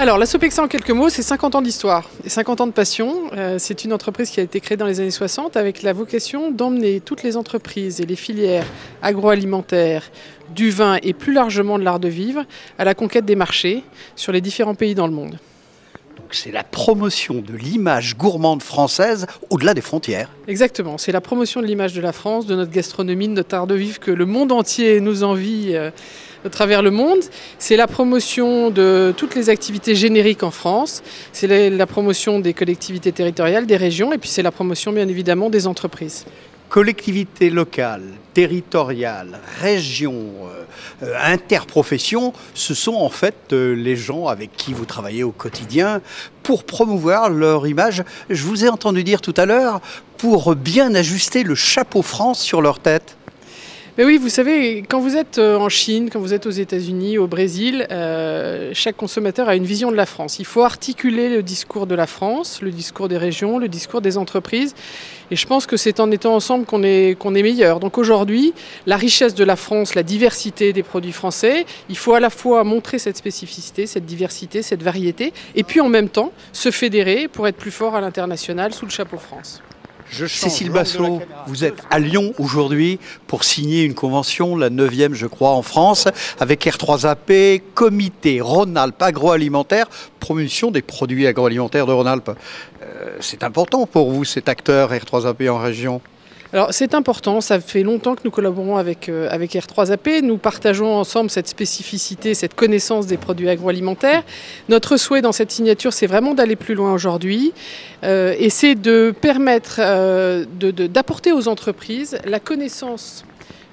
Alors, la Sopexat, en quelques mots, c'est 50 ans d'histoire et 50 ans de passion. C'est une entreprise qui a été créée dans les années 60 avec la vocation d'emmener toutes les entreprises et les filières agroalimentaires, du vin et plus largement de l'art de vivre à la conquête des marchés sur les différents pays dans le monde. Donc c'est la promotion de l'image gourmande française au-delà des frontières. Exactement, c'est la promotion de l'image de la France, de notre gastronomie, de notre art de vivre que le monde entier nous envie à travers le monde. C'est la promotion de toutes les activités génériques en France, c'est la promotion des collectivités territoriales, des régions, et puis c'est la promotion bien évidemment des entreprises. Collectivités locales, territoriales, régions, interprofessions, ce sont en fait les gens avec qui vous travaillez au quotidien pour promouvoir leur image. Je vous ai entendu dire tout à l'heure, pour bien ajuster le chapeau France sur leur tête. Mais oui, vous savez, quand vous êtes en Chine, quand vous êtes aux États-Unis, au Brésil, chaque consommateur a une vision de la France. Il faut articuler le discours de la France, le discours des régions, le discours des entreprises. Et je pense que c'est en étant ensemble qu'on est meilleur. Donc aujourd'hui, la richesse de la France, la diversité des produits français, il faut à la fois montrer cette spécificité, cette diversité, cette variété, et puis en même temps se fédérer pour être plus fort à l'international sous le chapeau France. Cécile Bassot, vous êtes à Lyon aujourd'hui pour signer une convention, la 9e je crois en France, avec R3AP, Comité Rhône-Alpes agroalimentaire, promotion des produits agroalimentaires de Rhône-Alpes. C'est important pour vous cet acteur R3AP en région ? Alors c'est important, ça fait longtemps que nous collaborons avec R3AP, nous partageons ensemble cette spécificité, cette connaissance des produits agroalimentaires. Notre souhait dans cette signature, c'est vraiment d'aller plus loin aujourd'hui et c'est de permettre d'apporter aux entreprises la connaissance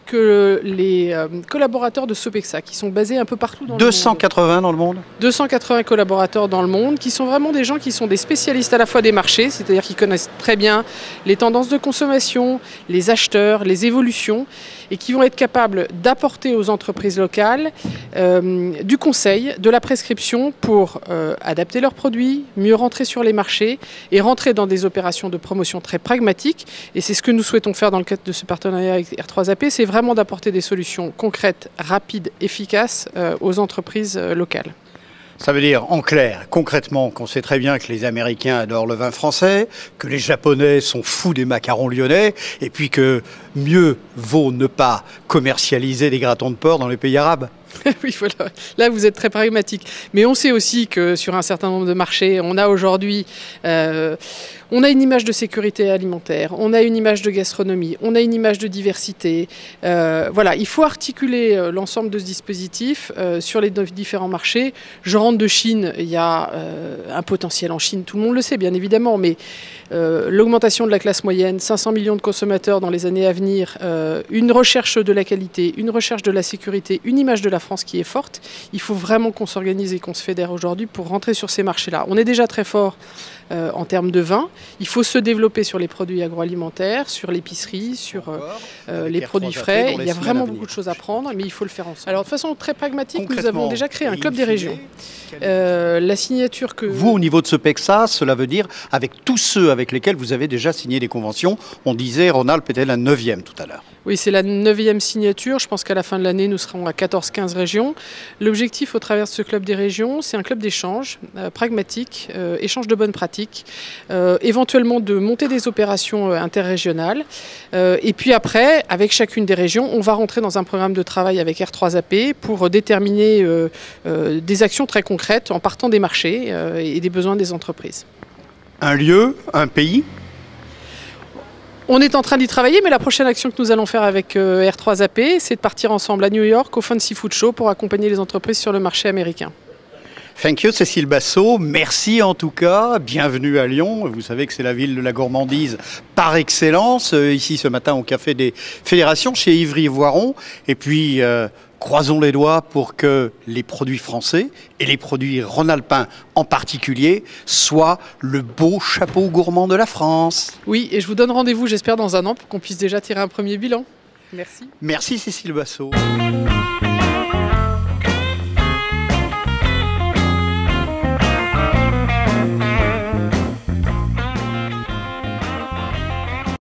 que les collaborateurs de Sopexat, qui sont basés un peu partout dans le monde. 280 dans le monde ? 280 collaborateurs dans le monde, qui sont vraiment des gens qui sont des spécialistes à la fois des marchés, c'est-à-dire qui connaissent très bien les tendances de consommation, les acheteurs, les évolutions, et qui vont être capables d'apporter aux entreprises locales du conseil, de la prescription pour adapter leurs produits, mieux rentrer sur les marchés et rentrer dans des opérations de promotion très pragmatiques. Et c'est ce que nous souhaitons faire dans le cadre de ce partenariat avec R3AP, c'est vraiment d'apporter des solutions concrètes, rapides, efficaces aux entreprises locales. Ça veut dire, en clair, concrètement, qu'on sait très bien que les Américains adorent le vin français, que les Japonais sont fous des macarons lyonnais, et puis que mieux vaut ne pas commercialiser des gratons de porc dans les pays arabes. Oui, voilà. Là, vous êtes très pragmatique. Mais on sait aussi que sur un certain nombre de marchés, on a aujourd'hui on a une image de sécurité alimentaire, on a une image de gastronomie, on a une image de diversité. Voilà, il faut articuler l'ensemble de ce dispositif sur les différents marchés. Je rentre de Chine, il y a un potentiel en Chine, tout le monde le sait bien évidemment, mais l'augmentation de la classe moyenne, 500 millions de consommateurs dans les années à venir, une recherche de la qualité, une recherche de la sécurité, une image de la France qui est forte. Il faut vraiment qu'on s'organise et qu'on se fédère aujourd'hui pour rentrer sur ces marchés-là. On est déjà très fort en termes de vin. Il faut se développer sur les produits agroalimentaires, sur l'épicerie, sur les produits frais. Il y a vraiment beaucoup de choses à prendre, mais il faut le faire ensemble. Alors de façon très pragmatique, nous avons déjà créé un club des régions. La signature que... Vous, au niveau de Sopexat, cela veut dire avec tous ceux avec lesquels vous avez déjà signé des conventions, on disait Rhône-Alpes était la 9e tout à l'heure. Oui, c'est la 9e signature. Je pense qu'à la fin de l'année, nous serons à 14-15 régions. L'objectif au travers de ce club des régions, c'est un club d'échange pragmatique, échange de bonnes pratiques, éventuellement de monter des opérations interrégionales. Et puis après, avec chacune des régions, on va rentrer dans un programme de travail avec R3AP pour déterminer des actions très concrètes en partant des marchés et des besoins des entreprises. Un lieu, un pays ? On est en train d'y travailler, mais la prochaine action que nous allons faire avec R3AP, c'est de partir ensemble à New York au Fancy Food Show pour accompagner les entreprises sur le marché américain. Thank you Cécile Bassot, merci en tout cas, bienvenue à Lyon, vous savez que c'est la ville de la gourmandise par excellence, ici ce matin au Café des Fédérations chez Ivry-Voiron, et puis croisons les doigts pour que les produits français et les produits rhône-alpins en particulier soient le beau chapeau gourmand de la France. Oui, et je vous donne rendez-vous, j'espère, dans un an pour qu'on puisse déjà tirer un premier bilan. Merci. Merci Cécile Bassot.